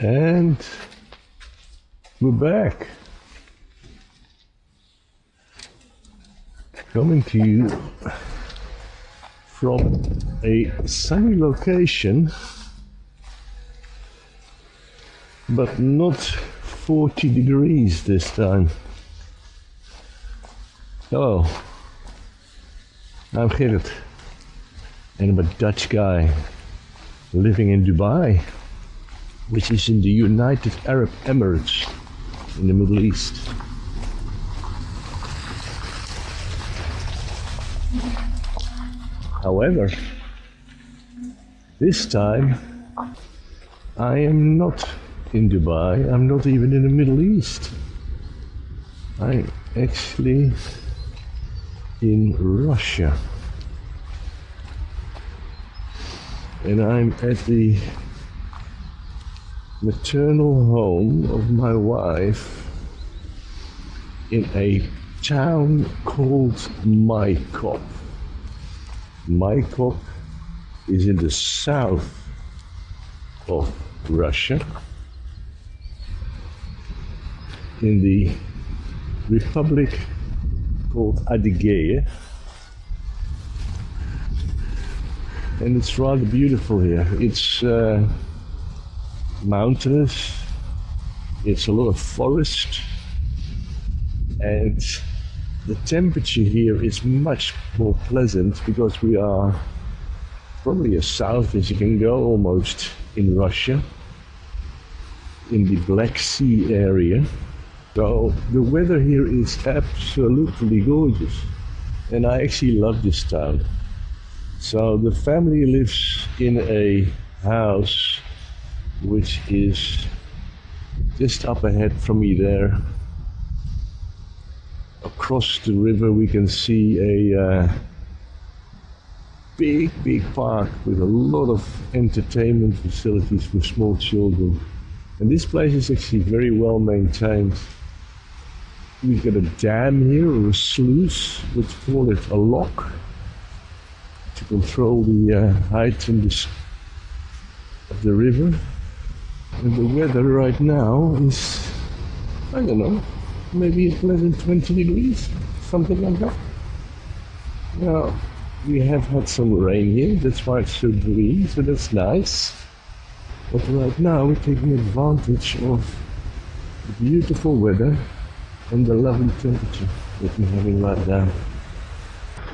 And we're back. Coming to you from a sunny location, but not 40 degrees this time. Hello, I'm Gerrit, and I'm a Dutch guy living in Dubai, which is in the United Arab Emirates in the Middle East. However, this time I am not in Dubai, I'm not even in the Middle East. I'm actually in Russia. And I'm at the maternal home of my wife in a town called Maikop. Maikop is in the south of Russia, in the republic called Adygea, and it's rather beautiful here. It's mountainous, it's a lot of forest, and the temperature here is much more pleasant because we are probably as south as you can go almost in Russia, in the Black Sea area. So the weather here is absolutely gorgeous, and I actually love this town. So the family lives in a house which is just up ahead from me there. Across the river we can see a big park with a lot of entertainment facilities for small children. And this place is actually very well maintained. We've got a dam here, or a sluice, let's call it a lock, to control the height and of the river. And the weather right now is, I don't know, maybe a pleasant 20 degrees, something like that. Now, we have had some rain here, that's why it's so green, so that's nice. But right now we're taking advantage of the beautiful weather and the lovely temperature that we're having right now.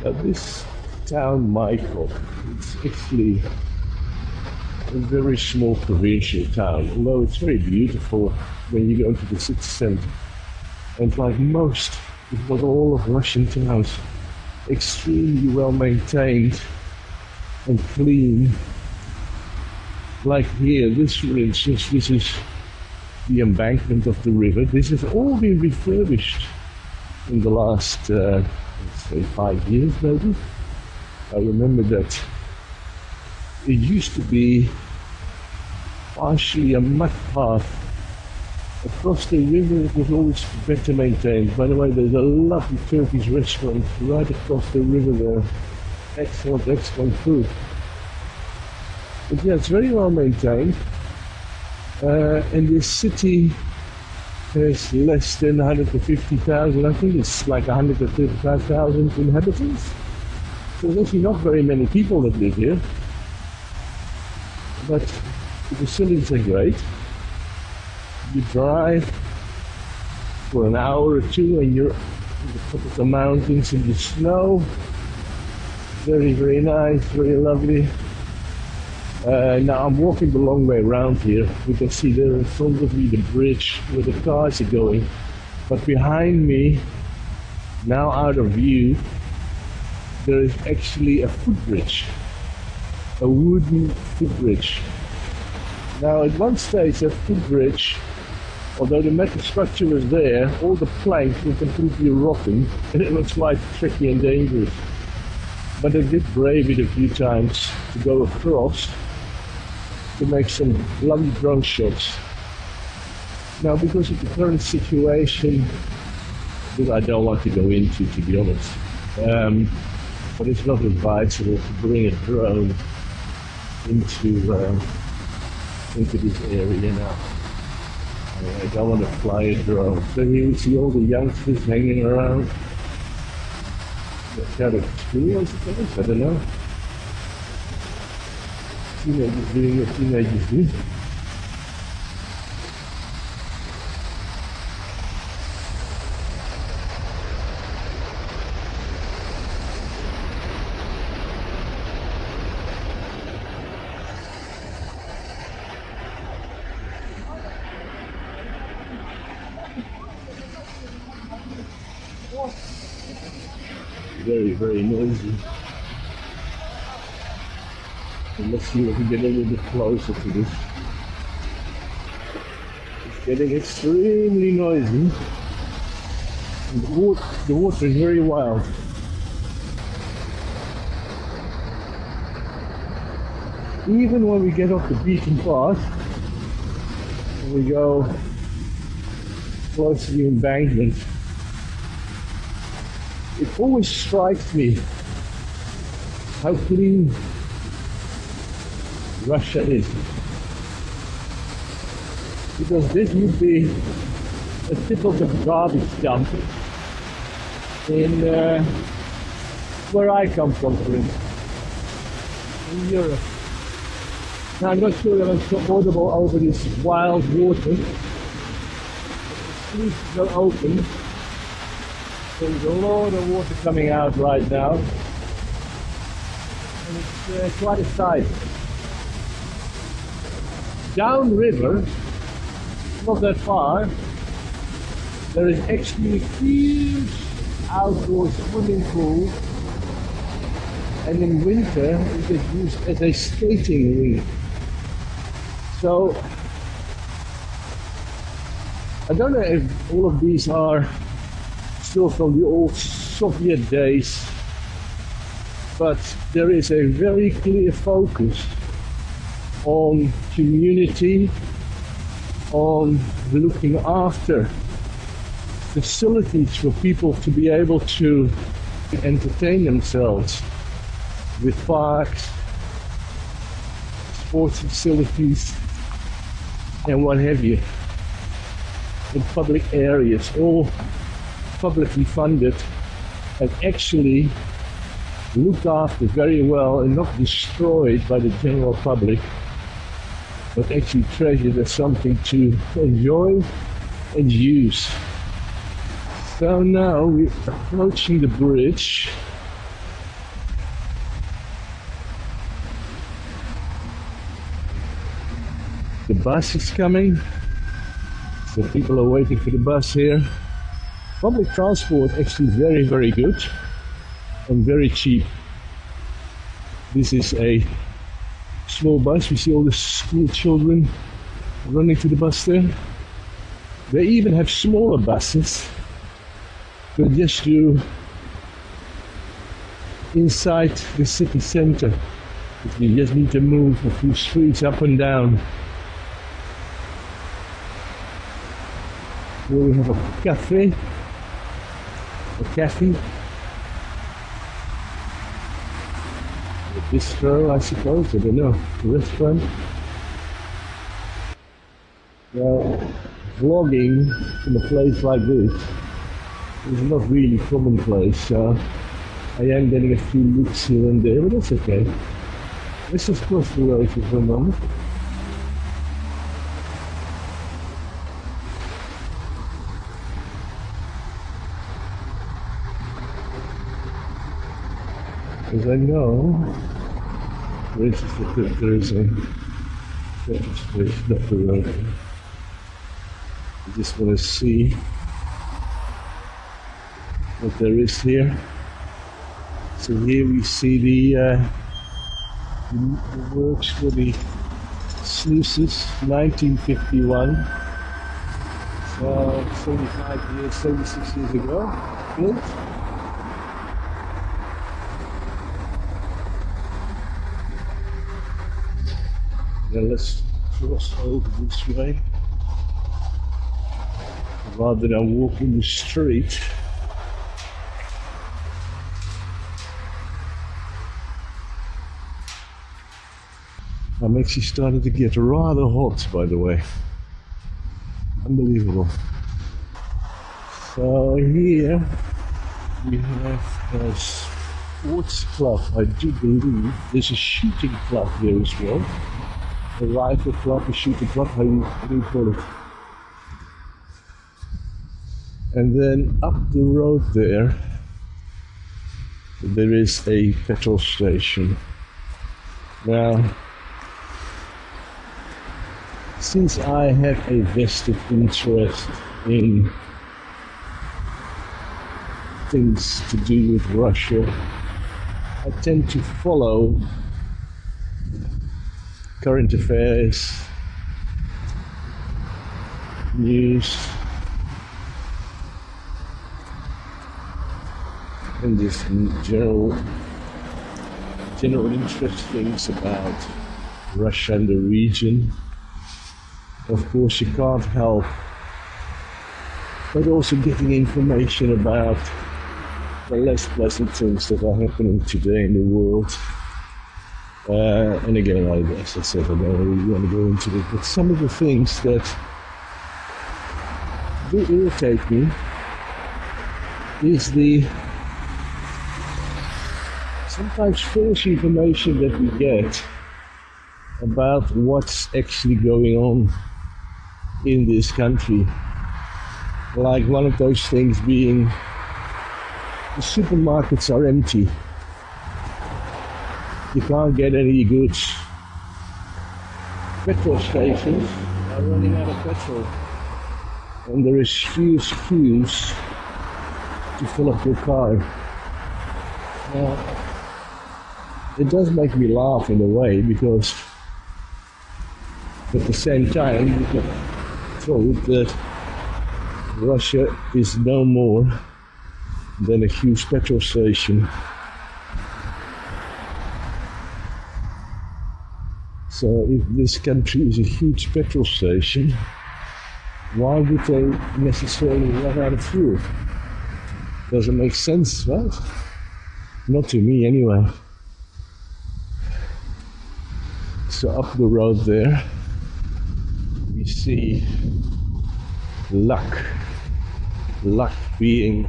Now this town, Maikop, it's actually a very small provincial town, although it's very beautiful when you go into the city center. And like most, if not all of Russian towns, extremely well maintained and clean. Like here, this for instance, this is the embankment of the river. This has all been refurbished in the last, let's say 5 years maybe. I remember that it used to be partially a mud path across the river. It was always better maintained. By the way, there's a lovely Turkish restaurant right across the river there. Excellent food. But yeah, it's very well maintained. And this city has less than 150,000. I think it's like 135,000 inhabitants. So there's actually not very many people that live here. But the facilities are great. You drive for an hour or two and you're at the top of the mountains in the snow. Very nice, very lovely. Now I'm walking the long way around here. You can see there in front of me the bridge where the cars are going. But behind me, now out of view, there is actually a footbridge. A wooden footbridge. Now at one stage that footbridge, although the metal structure was there, all the planks were completely rotten and it was quite tricky and dangerous. But I did brave it a few times to go across to make some lovely drone shots. Now because of the current situation, that I don't want to go into, to be honest, but it's not advisable to bring a drone into into this area now. I don't want to fly a drone. So here we see all the youngsters hanging around. That's out of school, I suppose. I don't know. Teenagers doing what teenagers do. Very, very noisy. And let's see if we can get a little bit closer to this. It's getting extremely noisy. And the water is very wild. Even when we get off the beaten path, and we go close to the embankment, it always strikes me how clean Russia is. Because this would be a typical garbage dump in where I come from, for instance, in Europe. Now I'm not sure that I'm so audible over this wild water. The streets are open. There's a lot of water coming out right now, and it's quite a sight. Downriver, not that far, there is actually a huge outdoor swimming pool, and in winter it is used as a skating rink. So I don't know if all of these are still from the old Soviet days, but there is a very clear focus on community, on looking after facilities for people to be able to entertain themselves with parks, sports facilities, and what have you, in public areas, all publicly funded and actually looked after very well and not destroyed by the general public, but actually treasured as something to enjoy and use. So now we're approaching the bridge. The bus is coming, so people are waiting for the bus here. Public transport actually very, very good and very cheap. This is a small bus. We see all the school children running to the bus there. They even have smaller buses, but just to inside the city center. You just need to move a few streets up and down. Here we have a cafe. A cafe, a bistro, I suppose, I don't know, a restaurant. Well, vlogging in a place like this is not really commonplace, so I am getting a few looks here and there, but that's okay. Let's just cross the road for a moment. As I know, there is a station up the road. I just want to see what there is here. So here we see the works for the sluices, 1951. So 75 years, 76 years ago, built. Now let's cross over this way rather than walk in the street. I'm actually starting to get rather hot, by the way. Unbelievable. So here we have a sports club, I do believe. There's a shooting club here as well. A rifle club, a shooting club, how do you call it? And then up the road there is a petrol station. Now, since I have a vested interest in things to do with Russia, I tend to follow current affairs, news, and just general interest things about Russia and the region. Of course, you can't help but also getting information about the less pleasant things that are happening today in the world. And again, as I said, I don't really want to go into it, but some of the things that do irritate me is the sometimes false information that we get about what's actually going on in this country. Like one of those things being the supermarkets are empty. You can't get any goods. Petrol stations are running out of petrol. And there is huge queues to fill up your car. Now, it does make me laugh in a way, because at the same time you can told that Russia is no more than a huge petrol station. So if this country is a huge petrol station, why would they necessarily run out of fuel? Doesn't make sense, right? Not to me anyway. So up the road there, we see Luck being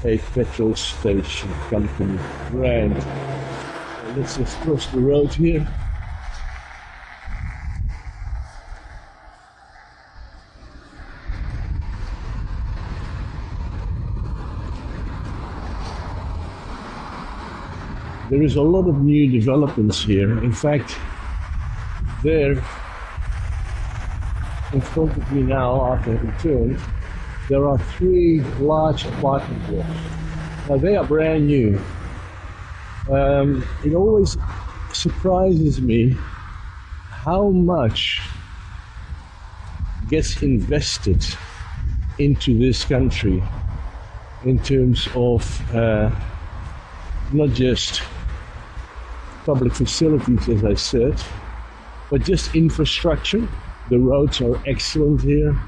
a petrol station company brand. So let's just cross the road here. There is a lot of new developments here. In fact, there in front of me now, after having turned, there are 3 large apartment blocks. Now they are brand new. It always surprises me how much gets invested into this country in terms of not just public facilities, as I said, but just infrastructure. The roads are excellent here.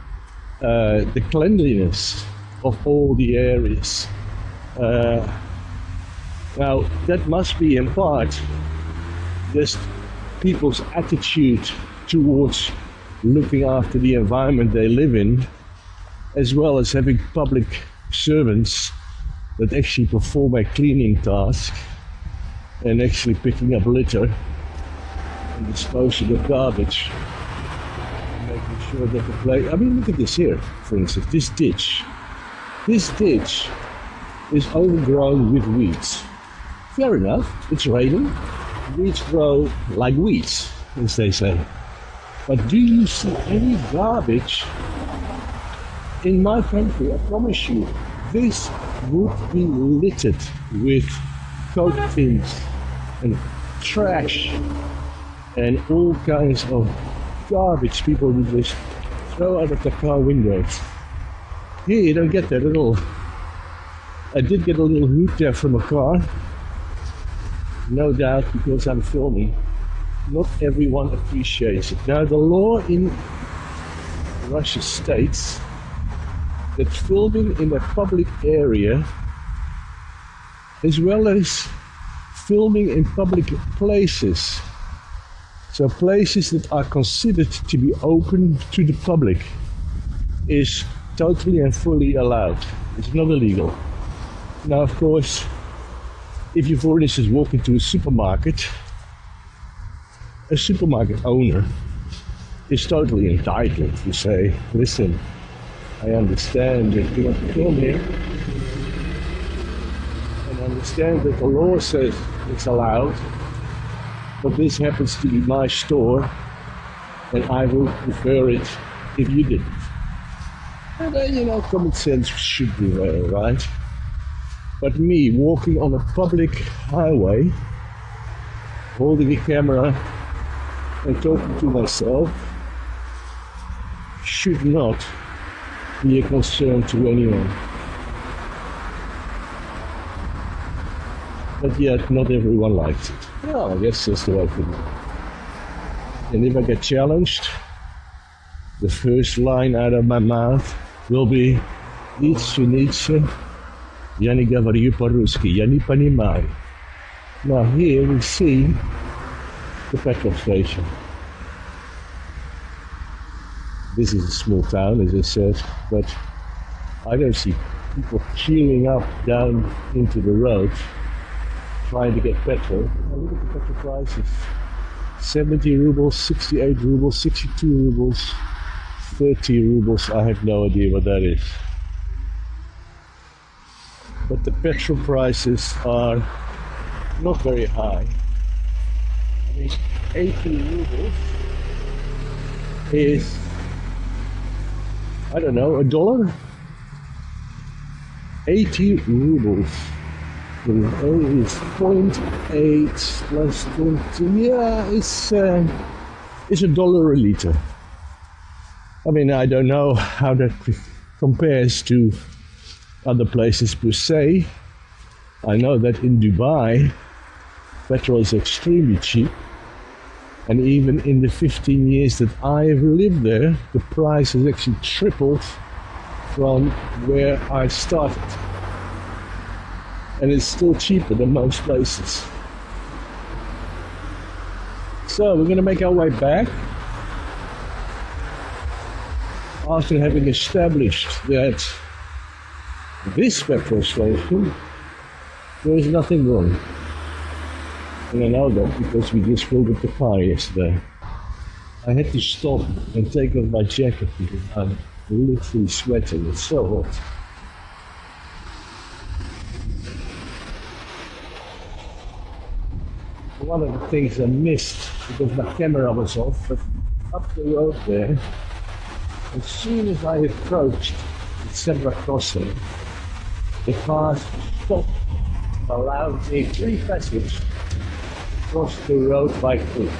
The cleanliness of all the areas. Now, that must be in part just people's attitude towards looking after the environment they live in, as well as having public servants that actually perform a cleaning task and actually picking up litter and disposing of garbage. Making sure that the place, I mean, look at this here, for instance, this ditch. This ditch is overgrown with weeds. Fair enough, it's raining. Weeds grow like weeds, as they say. But do you see any garbage in my country? I promise you, this would be littered with Coke tins and trash and all kinds of garbage people would just throw out of the car windows. Here you don't get that at all. I did get a little hoot there from a car, no doubt because I'm filming. Not everyone appreciates it. Now the law in Russia states that filming in a public area, as well as filming in public places, So places that are considered to be open to the public is totally and fully allowed. It's not illegal. Now, of course, if you, for instance, walk into a supermarket owner is totally entitled to say, listen, I understand that you want to come here, and I understand that the law says it's allowed, but this happens to be my store, and I would prefer it if you didn't. And then, common sense should be there, right? But me walking on a public highway, holding a camera and talking to myself, should not be a concern to anyone. But yet, not everyone likes it. Well, I guess that's the way it is. And if I get challenged, the first line out of my mouth will be Nietzsche, я не говорю по-русски, я не понимаю. Now here we see the petrol station. This is a small town, as I said, but I don't see people queuing up down into the road trying to get petrol. Now look at the petrol prices. 70 rubles, 68 rubles, 62 rubles, 30 rubles. I have no idea what that is. But the petrol prices are not very high. I mean, 80 rubles is, I don't know, $1? 80 rubles is 0.8 plus 20, yeah, it's $1 a liter. I mean, I don't know how that compares to other places per se. I know that in Dubai, petrol is extremely cheap. And even in the 15 years that I've lived there, the price has actually tripled from where I started. And it's still cheaper than most places. So we're going to make our way back. After having established that this petrol station, there is nothing wrong. And I know that because we just filled up the car yesterday. I had to stop and take off my jacket because I'm literally sweating. It's so hot. One of the things I missed because my camera was off, but up the road there, as soon as I approached the zebra crossing, the cars stopped and allowed me free passage across the road by foot.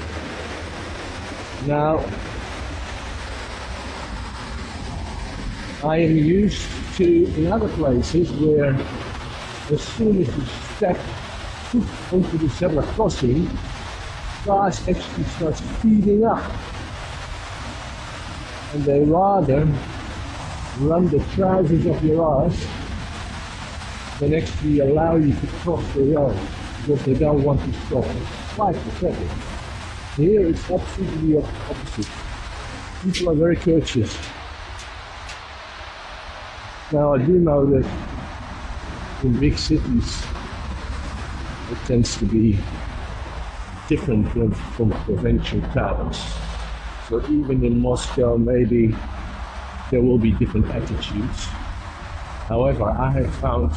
Now, I am used to in other places where as soon as you step foot onto the zebra crossing, cars actually start speeding up. And they rather run the trousers of your ass than actually allow you to cross the road because they don't want to stop 5 seconds. Here it's absolutely the opposite. People are very courteous. Now I do know that in big cities it tends to be different from provincial towns. So even in Moscow maybe there will be different attitudes. However, I have found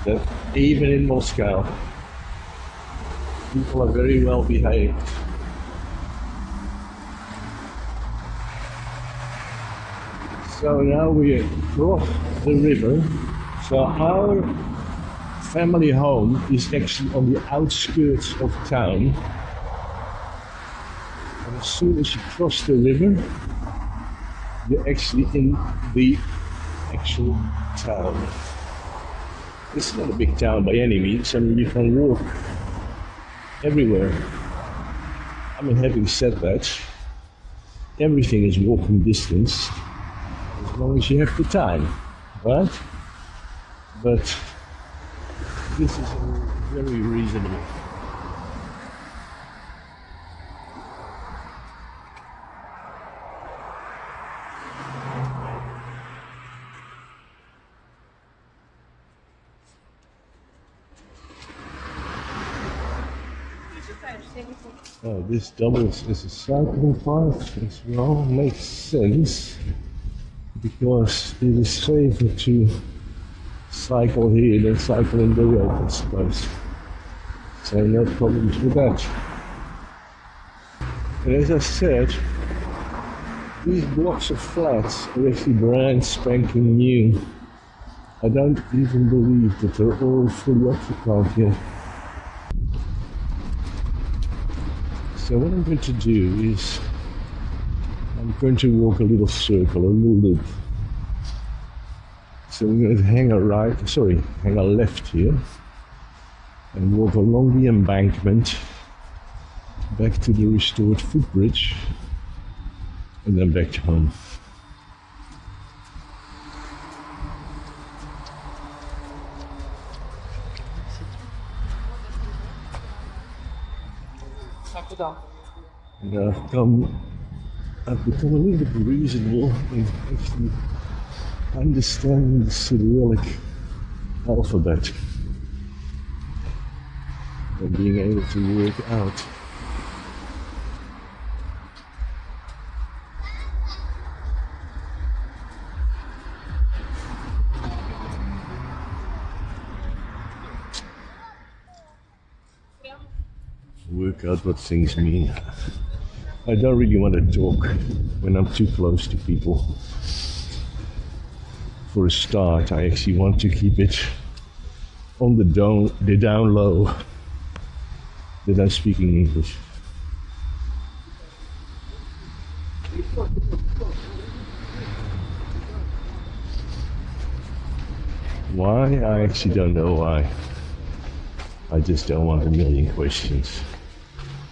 that even in Moscow people are very well behaved. So now we across the river. So our family home is actually on the outskirts of town. And as soon as you cross the river, you're actually in the actual town. It's not a big town by any means. I mean, you can walk everywhere. I mean, having said that, everything is walking distance as long as you have the time, right? But this is very reasonable. Oh, this doubles as a cycling path as well. Makes sense because it is safer to cycle here than cycle in the road, I suppose. So no problems with that. And as I said, these blocks of flats are actually brand spanking new. I don't even believe that they're all fully occupied yet. So what I'm going to do is I'm going to walk a little circle, a little loop. So we're going to hang a left here and walk along the embankment back to the restored footbridge and then back home. And I've become a little bit reasonable in actually understanding the Cyrillic alphabet and being able to work out what things mean. I don't really want to talk when I'm too close to people. For a start, I actually want to keep it on the down low that I'm speaking English. Why? I actually don't know why. I just don't want a million questions.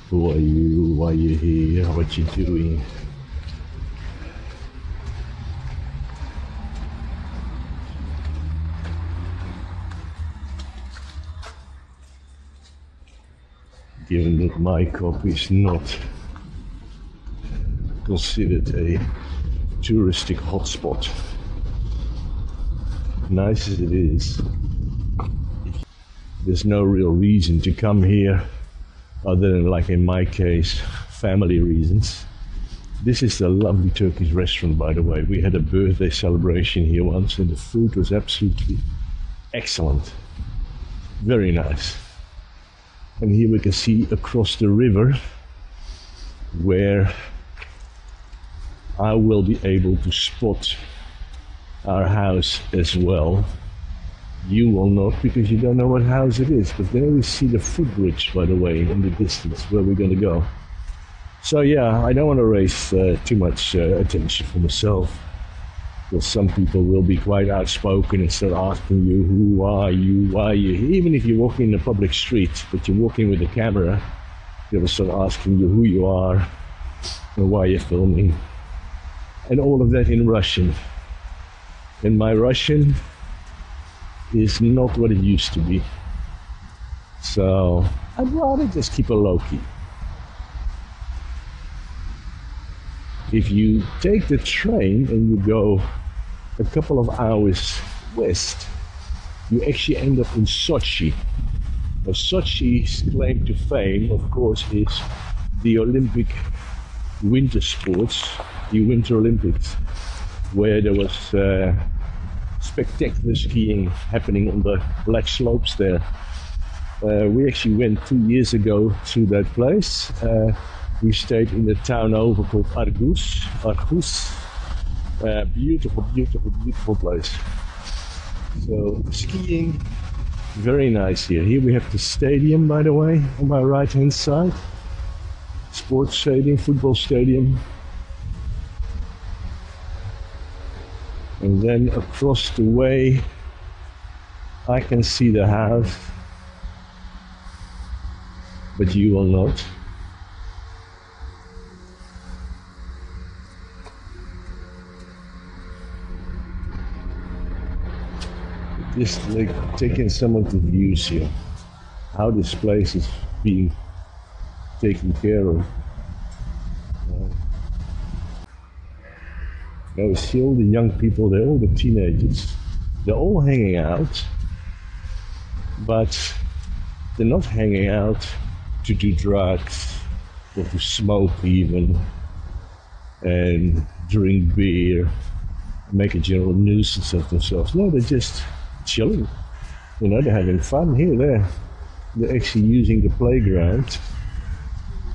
Who are you? Why are you here? What you doing? Given that my cop is not considered a touristic hotspot, nice as it is, there's no real reason to come here other than, like in my case, family reasons. This is a lovely Turkish restaurant, by the way. We had a birthday celebration here once and the food was absolutely excellent. Very nice. And here we can see across the river where I will be able to spot our house as well. You will not, because you don't know what house it is. But there we see the footbridge, by the way, in the distance where we're going to go. So yeah, I don't want to raise too much attention for myself, because some people will be quite outspoken and start asking you, who are you, why are you here? Even if you're walking in a public street, but you're walking with a camera, they will start asking you who you are and why you're filming. And all of that in Russian. And my Russian is not what it used to be. So I'd rather just keep a low key. If you take the train and you go a couple of hours west, you actually end up in Sochi. Now, Sochi's claim to fame, of course, is the Olympic winter sports, the Winter Olympics, where there was spectacular skiing happening on the black slopes there. We actually went 2 years ago to that place. We stayed in the town over called Argus. Beautiful, beautiful, beautiful place. So skiing, very nice here. Here we have the stadium, by the way, on my right hand side. Sports stadium, football stadium. And then across the way, I can see the house, but you will not. Just like taking some of the views here, how this place is being taken care of. Now see all the young people, they're all the teenagers. They're all hanging out, but they're not hanging out to do drugs, or to smoke even, and drink beer, make a general nuisance of themselves. No, they're just chilling. You know, they're having fun here. They're actually using the playground.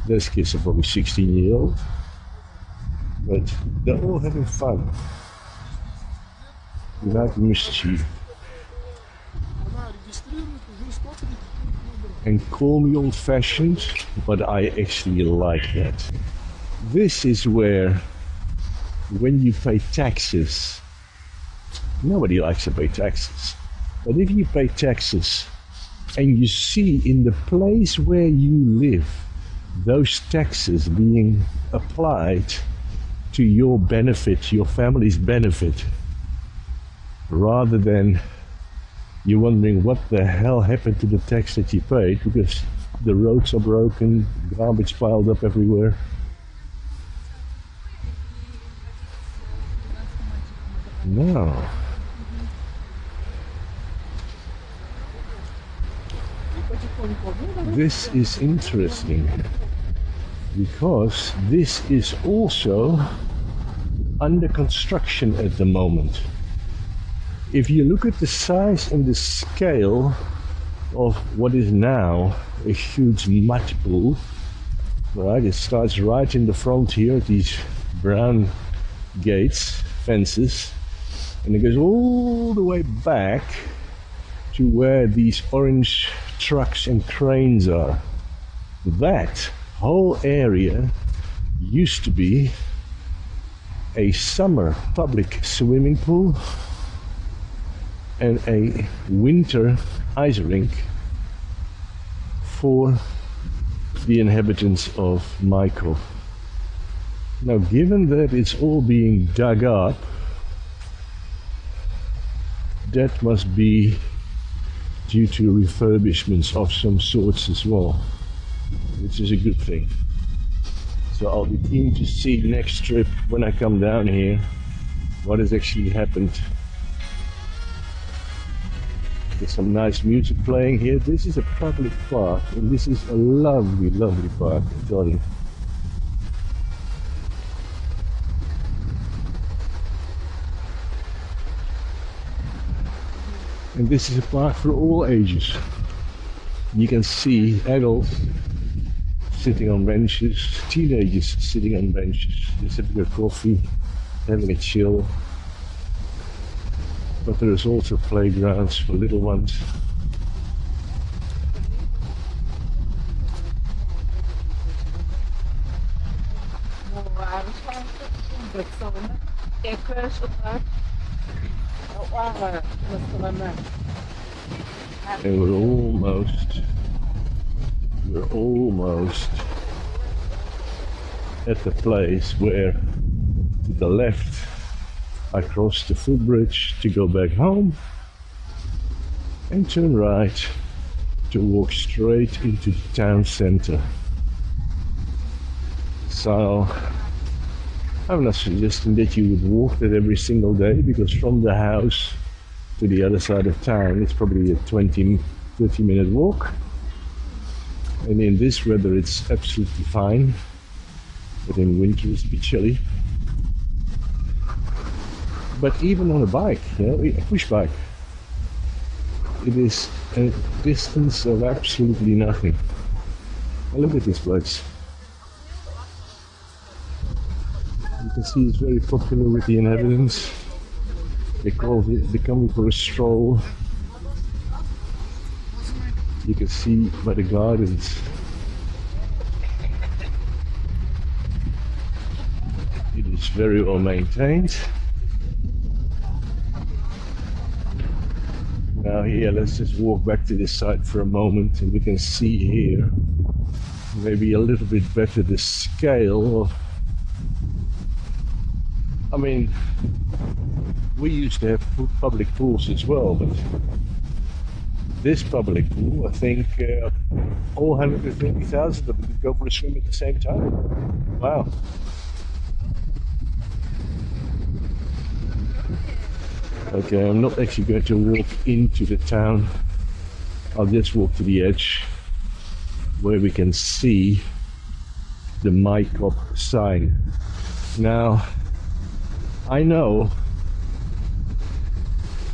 Those kids are probably 16-year-old, but they're all having fun without mischief. And call me old-fashioned, but I actually like that. This is where, when you pay taxes, nobody likes to pay taxes, but if you pay taxes and you see in the place where you live those taxes being applied to your benefit, your family's benefit, rather than you're wondering what the hell happened to the tax that you paid because the roads are broken, garbage piled up everywhere. No. This is interesting because this is also under construction at the moment. If you look at the size and the scale of what is now a huge mud pool, right? It starts right in the front here, these brown gates, fences, and it goes all the way back to where these orange trucks and cranes are. That whole area used to be a summer public swimming pool and a winter ice rink for the inhabitants of Michael. Now, given that it's all being dug up, that must be due to refurbishments of some sorts as well, which is a good thing. So I'll be keen to see next trip when I come down here what has actually happened. There's some nice music playing here. This is a public park, and this is a lovely, lovely park, I tell you. And this is a park for all ages. You can see adults sitting on benches, teenagers sitting on benches, just having a coffee, having a chill. But there is also playgrounds for little ones. And we're almost at the place where, to the left, I cross the footbridge to go back home and turn right to walk straight into the town center. So I'm not suggesting that you would walk that every single day, because from the house to the other side of town it's probably a 20-30 minute walk, and in this weather it's absolutely fine, but in winter it's a bit chilly. But even on a bike, you know, a push bike, it is a distance of absolutely nothing. And look at this place. You can see it's very popular with the inhabitants. They're coming for a stroll. You can see by the gardens. It is very well maintained. Now here, let's just walk back to this side for a moment, and we can see here maybe a little bit better the scale of, I mean, we used to have public pools as well, but this public pool, I think all 150,000 of them could go for a swim at the same time. Wow. Okay, I'm not actually going to walk into the town. I'll just walk to the edge where we can see the Maikop sign. Now, I know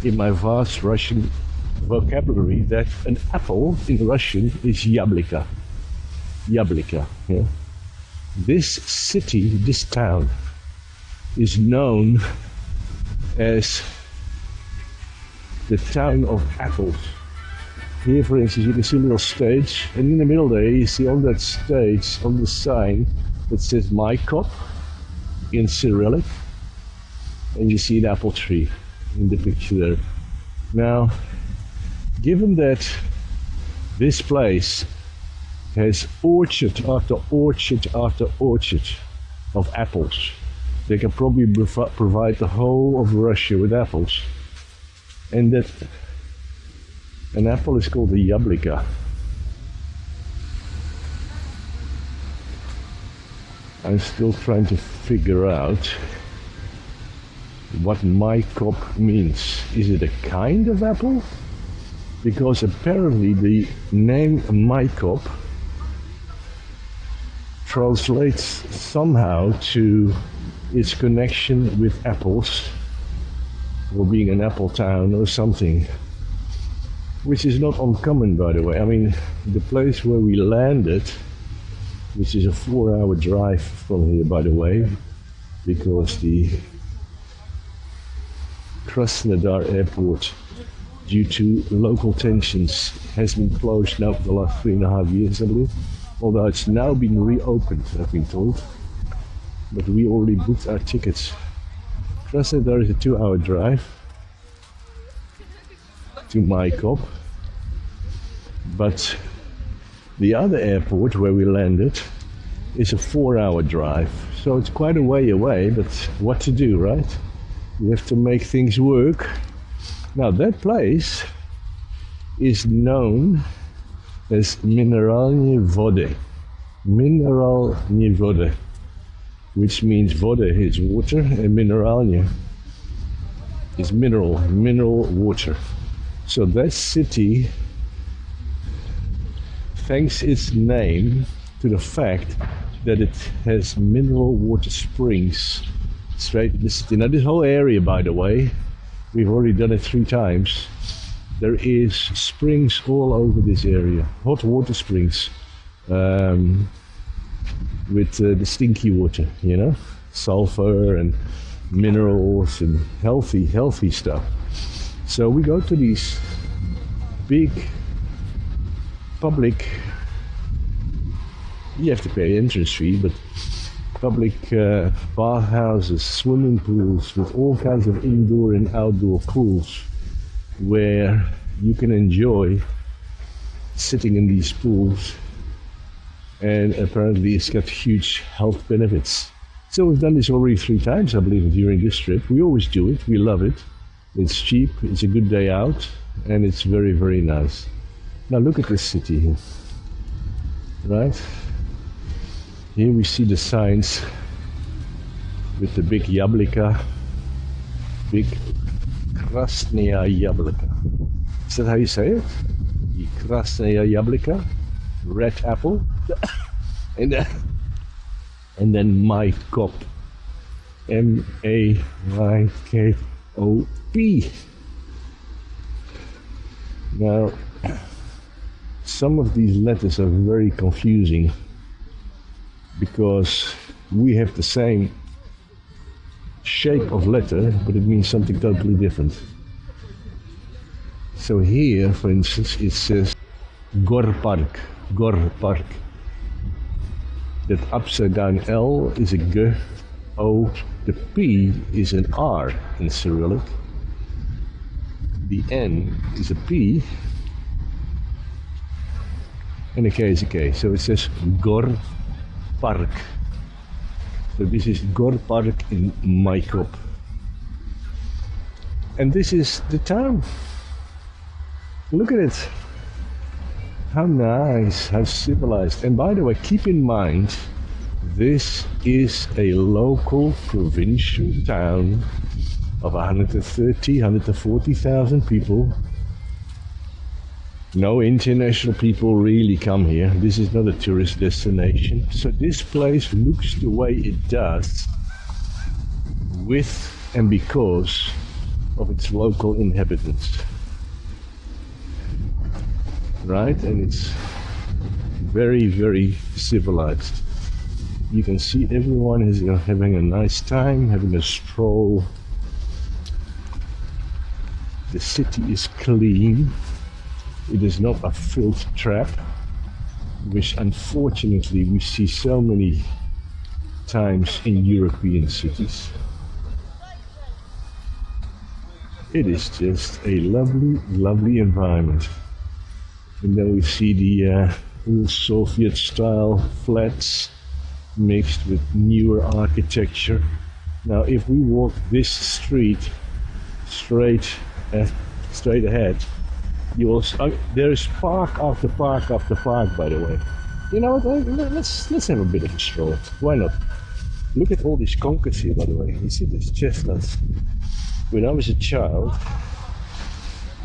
in my vast Russian vocabulary that an apple in Russian is yablika. Yablika, yeah. This city, this town, is known as the town of apples. Here, for instance, you can see a little stage, and in the middle there you see on that stage, on the sign, that says Maikop in Cyrillic, and you see an apple tree in the picture there. Now, given that this place has orchard after orchard after orchard of apples, they can probably provide the whole of Russia with apples. And that an apple is called a yablika. I'm still trying to figure out what Maikop means. Is it a kind of apple? Because apparently the name Maikop translates somehow to its connection with apples, or being an apple town or something, which is not uncommon, by the way. I mean, the place where we landed, which is a 4-hour drive from here, by the way, because the Krasnodar airport, due to local tensions, has been closed now for the last 3.5 years, I believe. Although it's now been reopened, I've been told. But we already booked our tickets. Krasnodar is a 2-hour drive to Maikop. But the other airport where we landed is a 4-hour drive. So it's quite a way away, but what to do, right? You have to make things work. Now that place is known as Mineralnie Vody. Mineralnie Vody, which means Vody is water and Mineralnie is mineral water. So that city thanks its name to the fact that it has mineral water springs straight in the city. Now this whole area, by the way, we've already done it 3 times. There is springs all over this area, hot water springs, with the stinky water, you know, sulfur and minerals and healthy stuff. So we go to these big public, you have to pay entrance fee, but public bathhouses, swimming pools with all kinds of indoor and outdoor pools where you can enjoy sitting in these pools, and apparently it's got huge health benefits. So we've done this already 3 times, I believe, during this trip. We always do it, we love it. It's cheap, it's a good day out, and it's very, very nice. Now look at this city here, right? Here we see the signs with the big yablika, big Krasnaya yablika. Is that how you say it? Krasnaya yablika, red apple, and then Maikop, M-A-Y-K-O-P. Now, some of these letters are very confusing because we have the same shape of letter, but it means something totally different. So here, for instance, it says Gorpark, Gorpark. That upside down L is a G, O, the P is an R in Cyrillic. The N is a P, and a K is a K. So it says Gorpark. So this is Gorpark in Maikop. And this is the town. Look at it. How nice, how civilized. And by the way, keep in mind, this is a local provincial town of 130, 140,000 people No international people really come here. This is not a tourist destination. So this place looks the way it does with and because of its local inhabitants. Right? And it's very, very civilized. You can see everyone is having a nice time, having a stroll. The city is clean. It is not a filth trap, which unfortunately we see so many times in European cities. It is just a lovely, lovely environment. And then we see the old Soviet-style flats mixed with newer architecture. Now, if we walk this street straight ahead, you will. There is park after park after park. By the way, you know what? Let's have a bit of a stroll. Why not? Look at all these conkers here. By the way, you see these chestnuts. When I was a child,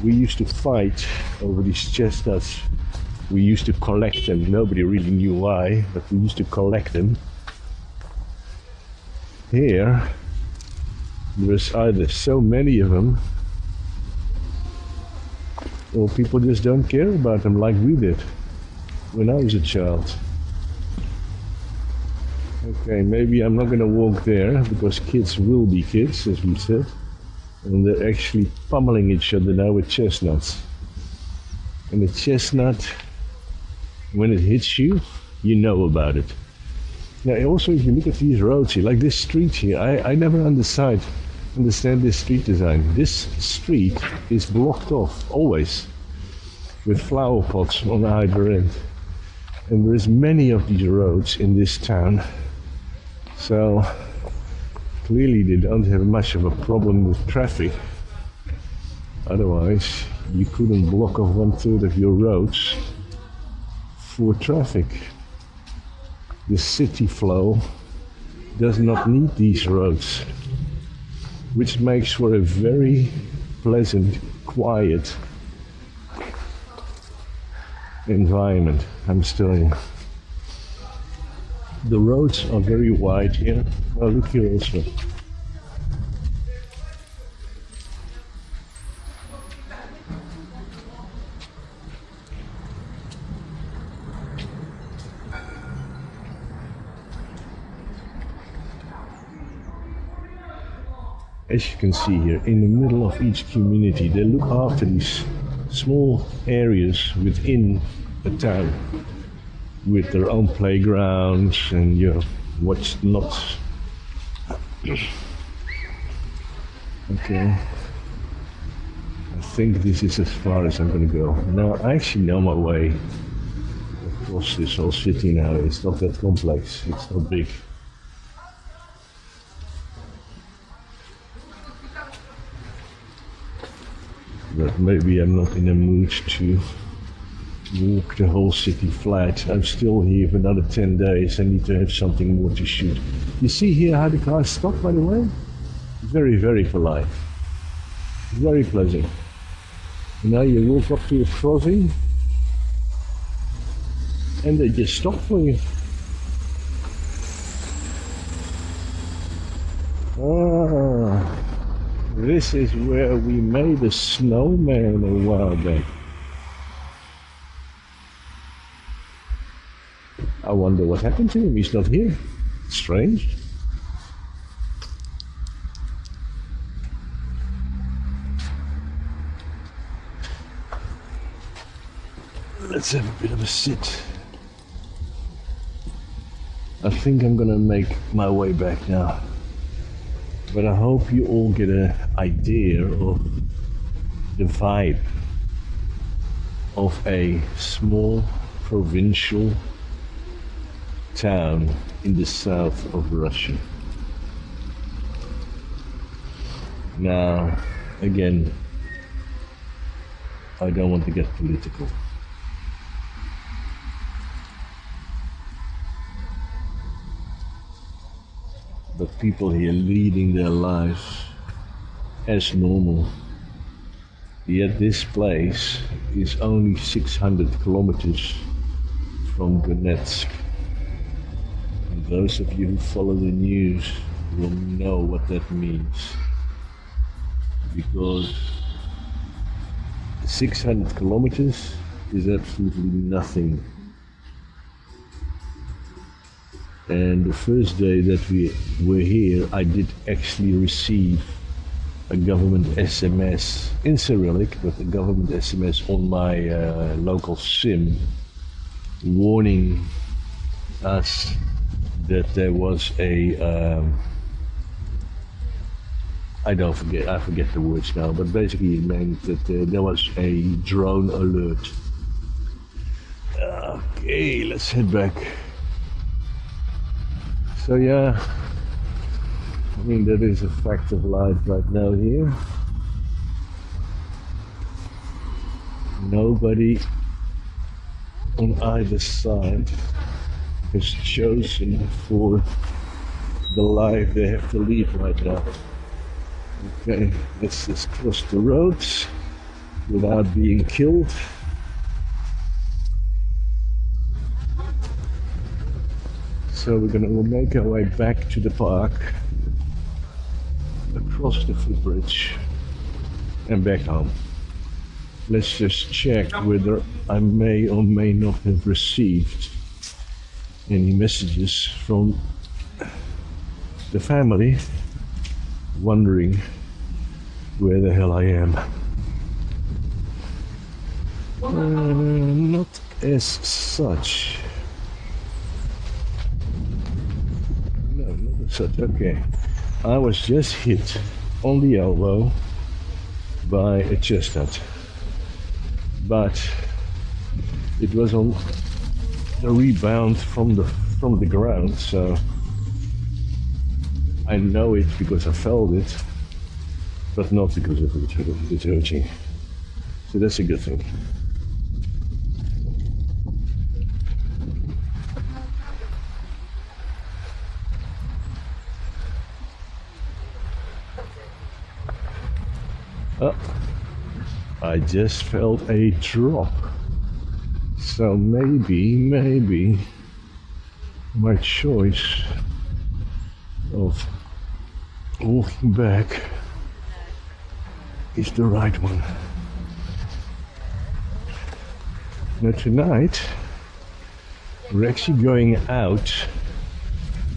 we used to fight over these chestnuts. We used to collect them. Nobody really knew why, but we used to collect them. Here, there's either so many of them, or people just don't care about them like we did when I was a child. Okay, maybe I'm not gonna walk there because kids will be kids, as we said. And they're actually pummeling each other now with chestnuts. And the chestnut, when it hits you, you know about it. Now also if you look at these roads here, like this street here, I never understand this street design. This street is blocked off, always, with flower pots on either end. And there's many of these roads in this town. So clearly they don't have much of a problem with traffic. Otherwise, you couldn't block off 1/3 of your roads for traffic. The city flow does not need these roads, which makes for a very pleasant, quiet environment, I'm telling you. The roads are very wide here. Oh, look here also. As you can see here, in the middle of each community, they look after these small areas within a town with their own playgrounds and what's not. Okay, I think this is as far as I'm gonna go. Now I actually know my way across this whole city now. It's not that complex, it's not big. But maybe I'm not in a mood to walk the whole city flat. I'm still here for another 10 days. I need to have something more to shoot. You see here how the cars stop, by the way? Very, very polite. Very pleasant. And now you walk up to a crossing and they just stop for you. Ah, this is where we made a snowman a while back. I wonder what happened to him. He's not here. Strange. Let's have a bit of a sit. I think I'm gonna make my way back now. But I hope you all get an idea of the vibe of a small provincial town in the south of Russia. Now, again, I don't want to get political. But people here leading their lives as normal, Yet this place is only 600 kilometers from Donetsk. And those of you who follow the news will know what that means. Because 600 kilometers is absolutely nothing. And the first day that we were here, I did actually receive a government SMS in Cyrillic, but a government SMS on my local SIM warning us that there was a I forget the words now, but basically it meant that there was a drone alert. Okay, let's head back. So yeah, I mean that is a fact of life right now here. Nobody on either side has chosen for the life they have to lead right now. Okay, let's just cross the roads without being killed. So we'll make our way back to the park, across the footbridge and back home. Let's just check whether I may or may not have received any messages from the family wondering where the hell I am. Not as such. No, not as such. Okay. I was just hit on the elbow by a chestnut, but it was on the rebound from the ground, so I know it because I felt it, but not because of it hurting. So that's a good thing. Oh, I just felt a drop. So maybe my choice of walking back is the right one. Now tonight we're actually going out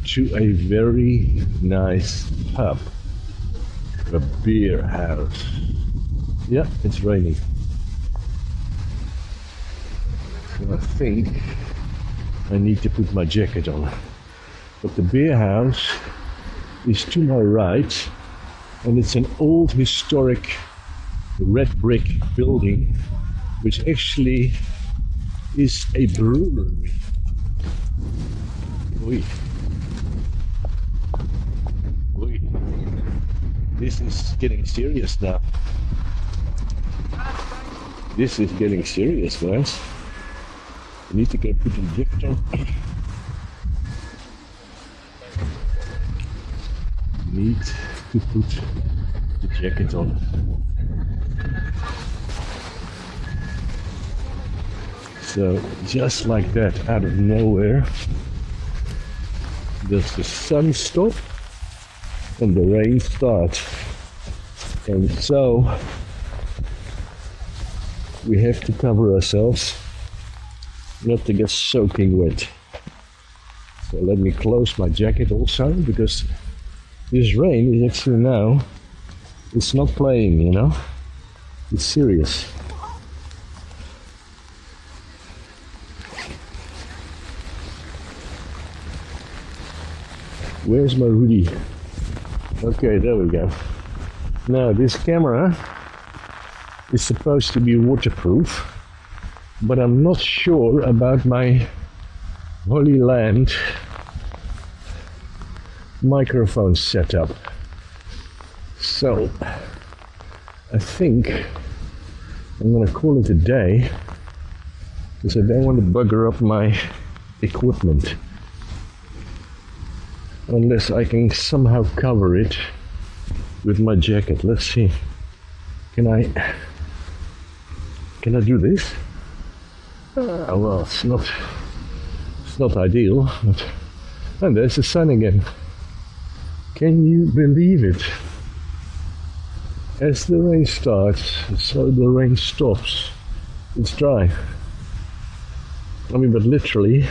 to a very nice pub, a beer house. Yeah, it's raining. So I think I need to put my jacket on. But the beer house is to my right, and it's an old historic red brick building, which actually is a brewery. Oi. Oi. This is getting serious now. This is getting serious, guys. I need to go put the jacket on. Need to put the jacket on. So just like that, out of nowhere, does the sun stop and the rain start. And so we have to cover ourselves not to get soaking wet. So let me close my jacket also, because this rain is actually now, it's not playing, you know, it's serious. Where's my hoodie? Okay, there we go. Now this camera is supposed to be waterproof, but I'm not sure about my Holy Land microphone setup. So I think I'm gonna call it a day, because I don't want to bugger up my equipment unless I can somehow cover it with my jacket. Let's see. Can I Can I do this? Well, it's not ideal, but and there's the sun again. Can you believe it? As the rain starts, so the rain stops. It's dry. I mean, but literally,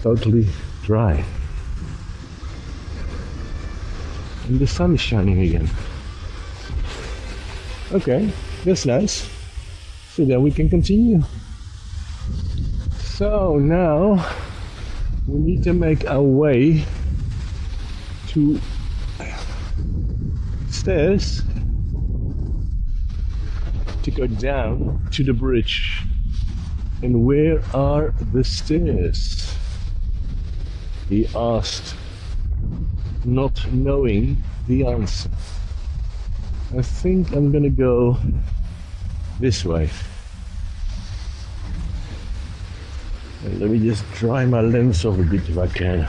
totally dry. And the sun is shining again. Okay, that's nice. So then we can continue. So now we need to make our way to stairs to go down to the bridge. And where are the stairs? He asked, not knowing the answer. I think I'm gonna go this way. And let me just dry my lens off a bit if I can.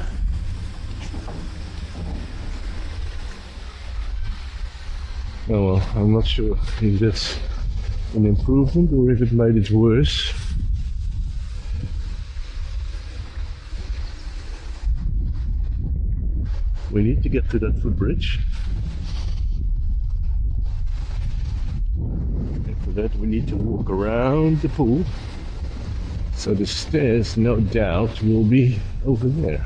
Oh well, I'm not sure if that's an improvement or if it made it worse. We need to get to that footbridge. And for that we need to walk around the pool. So the stairs, no doubt, will be over there.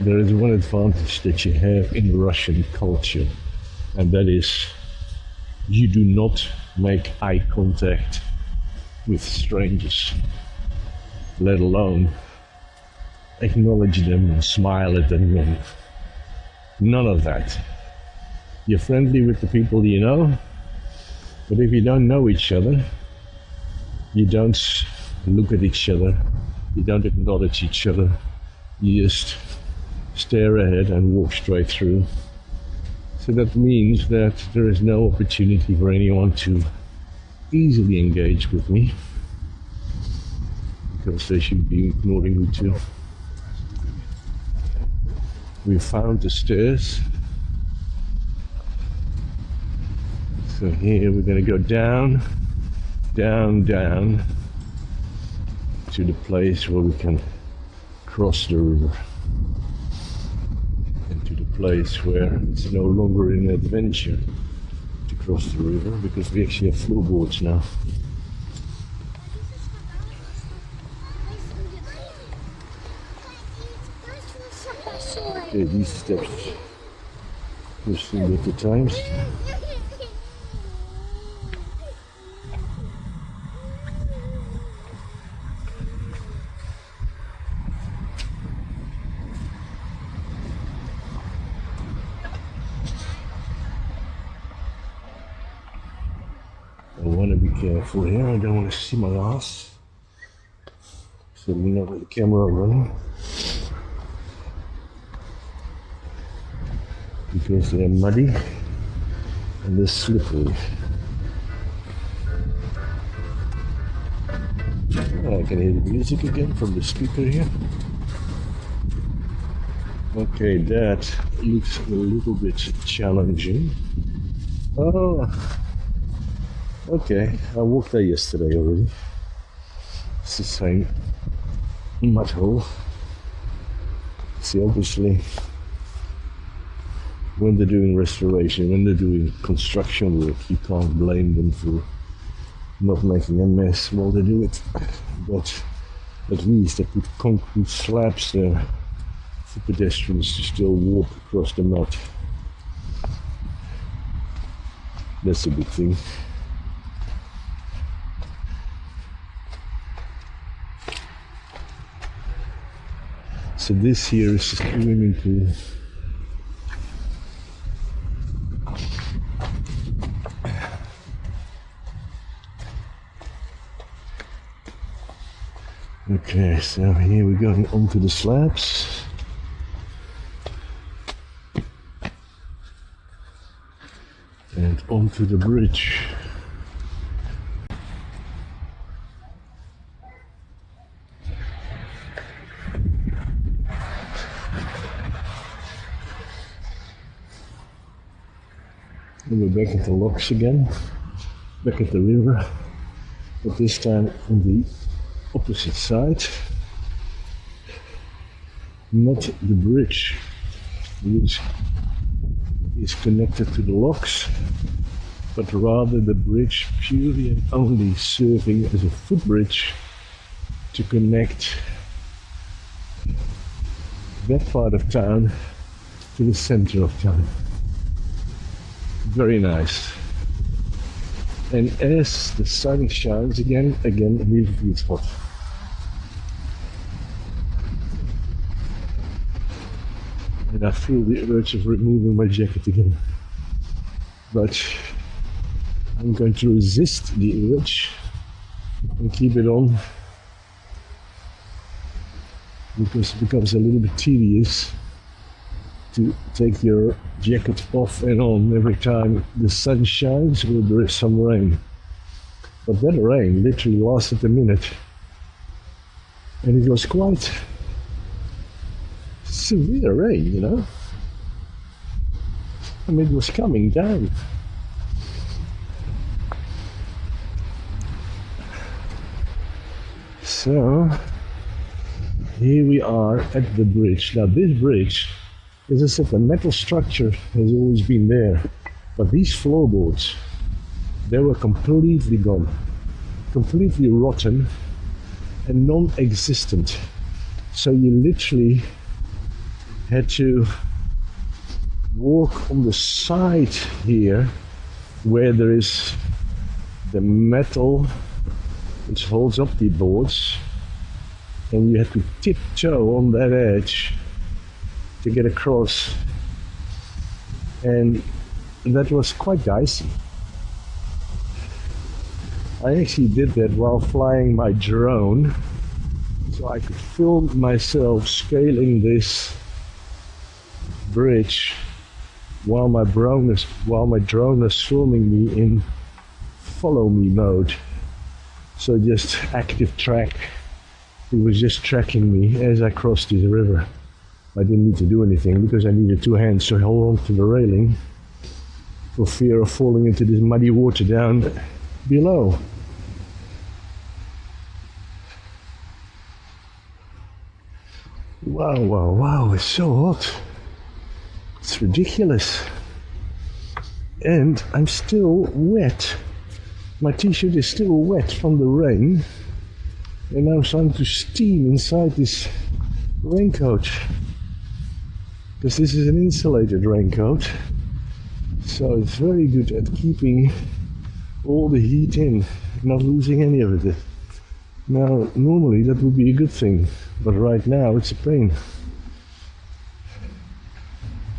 There is one advantage that you have in Russian culture, and that is you do not make eye contact with strangers, let alone acknowledge them and smile at them, and none of that. You're friendly with the people you know, but if you don't know each other, you don't look at each other, you don't acknowledge each other, you just stare ahead and walk straight through. So that means that there is no opportunity for anyone to easily engage with me, because they should be ignoring me too. We found the stairs. So here we're going to go down, down, down to the place where we can cross the river. And to the place where it's no longer an adventure to cross the river, because we actually have floorboards now. Okay, these steps we've seen at the times. I want to be careful here, I don't want to see my ass. So we know where the camera running. Because they're muddy and they're slippery. I can hear the music again from the speaker here. Okay, that looks a little bit challenging. Oh, okay, I walked there yesterday already. It's the same mud hole. See, obviously, when they're doing restoration, when they're doing construction work, you can't blame them for not making a mess while they do it. But at least they put concrete slabs there for pedestrians to still walk across the mud. That's a good thing. So this here is a swimming pool. Okay, so here we're going onto the slabs. And onto the bridge. And we're back at the locks again, back at the river, but this time on the opposite side. Not the bridge, which is connected to the locks, but rather the bridge purely and only serving as a footbridge to connect that part of town to the center of town. Very nice. And as the sun shines again, immediately it's hot. And I feel the urge of removing my jacket again. But I'm going to resist the urge and keep it on, because it becomes a little bit tedious to take your jacket off and on every time the sun shines or there is some rain. But that rain literally lasted a minute, and it was quite severe rain, you know. I mean, it was coming down. So here we are at the bridge. Now this bridge, as I said, the metal structure has always been there, but these floorboards, they were completely gone, completely rotten and non-existent. So you literally had to walk on the side here, where there is the metal which holds up the boards, and you had to tiptoe on that edge to get across, and that was quite dicey. I actually did that while flying my drone, so I could film myself scaling this bridge while my drone is filming me in follow me mode. So just active track. It was just tracking me as I crossed the river. I didn't need to do anything because I needed two hands to hold on to the railing for fear of falling into this muddy water down below. Wow, wow, wow, it's so hot. It's ridiculous. And I'm still wet. My t-shirt is still wet from the rain, and I'm starting to steam inside this raincoat, because this is an insulated raincoat, so it's very good at keeping all the heat in, not losing any of it. Now normally that would be a good thing, but right now it's a pain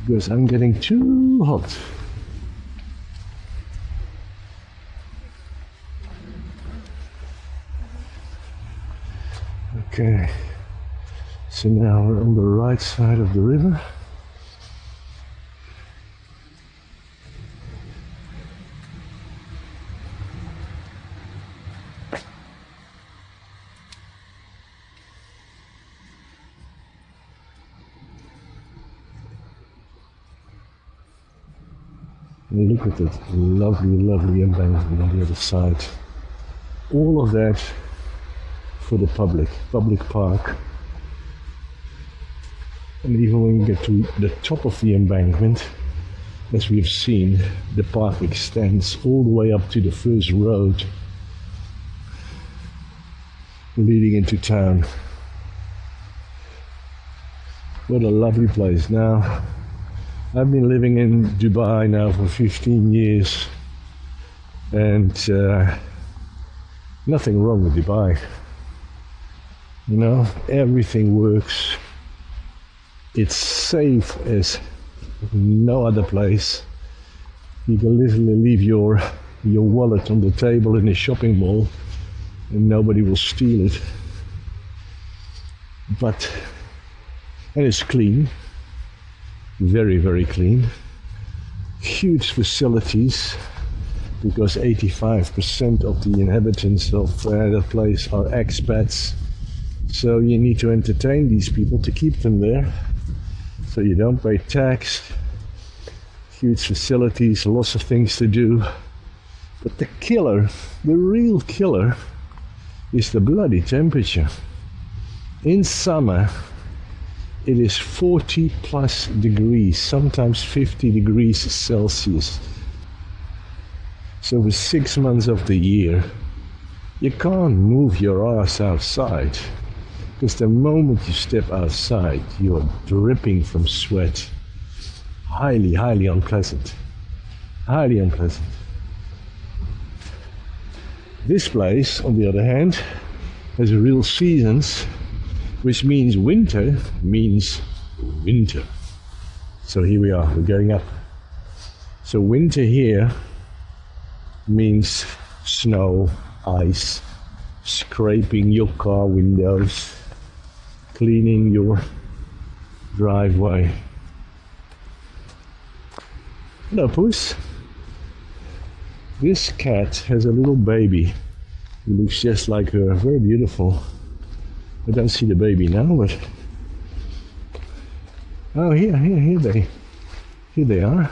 because I'm getting too hot. Okay, so now we're on the right side of the river. And look at that lovely, lovely embankment on the other side. All of that for the public park. And even when you get to the top of the embankment, as we've seen, the park extends all the way up to the first road leading into town. What a lovely place. Now, I've been living in Dubai now for 15 years, and nothing wrong with Dubai. You know, everything works. It's safe as no other place. You can literally leave your wallet on the table in a shopping mall and nobody will steal it. And it's clean, very, very clean. Huge facilities, because 85% of the inhabitants of that place are expats. So you need to entertain these people to keep them there. So you don't pay tax. huge facilities, lots of things to do. But the killer, the real killer, is the bloody temperature. In summer, it is 40 plus degrees, sometimes 50 degrees Celsius. So for 6 months of the year, you can't move your ass outside. Because the moment you step outside, you are dripping from sweat. Highly, highly unpleasant. Highly unpleasant. This place, on the other hand, has real seasons, which means winter means winter. So here we are, we're going up. So winter here means snow, ice, scraping your car windows, cleaning your driveway. Hello, Puss. This cat has a little baby who looks just like her, very beautiful. I don't see the baby now, but oh, here they are.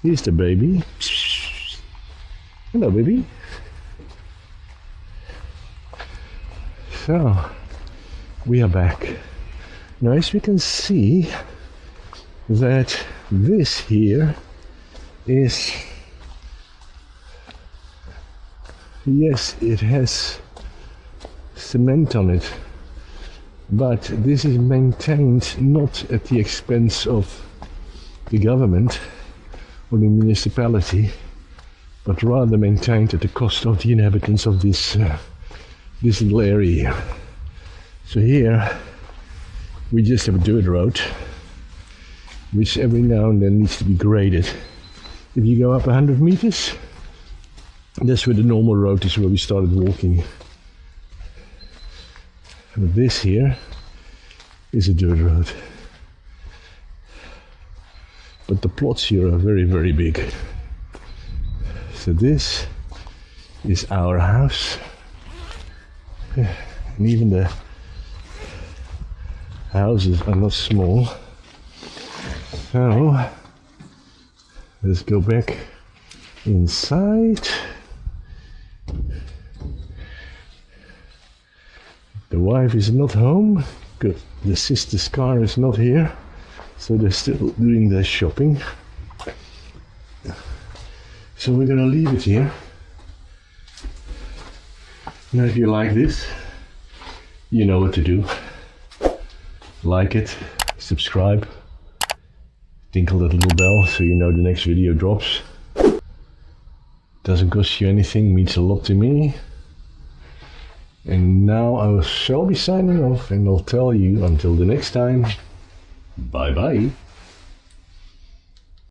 Here's the baby. Hello, baby. So we are back. Now, as we can see, that this here is, yes, it has cement on it, but this is maintained not at the expense of the government or the municipality, but rather maintained at the cost of the inhabitants of this little area. So here we just have a dirt road, which every now and then needs to be graded. If you go up 100 meters, that's where the normal road is, where we started walking. But this here is a dirt road. But the plots here are very, very big. So this is our house. And even the houses are not small. So let's go back inside. The wife is not home, because the sister's car is not here, so they're still doing their shopping. So we're gonna leave it here. Now, if you like this, you know what to do. Like it, subscribe, tinkle that little bell so you know the next video drops. Doesn't cost you anything, means a lot to me. And now I shall be signing off, and I'll tell you until the next time, bye bye.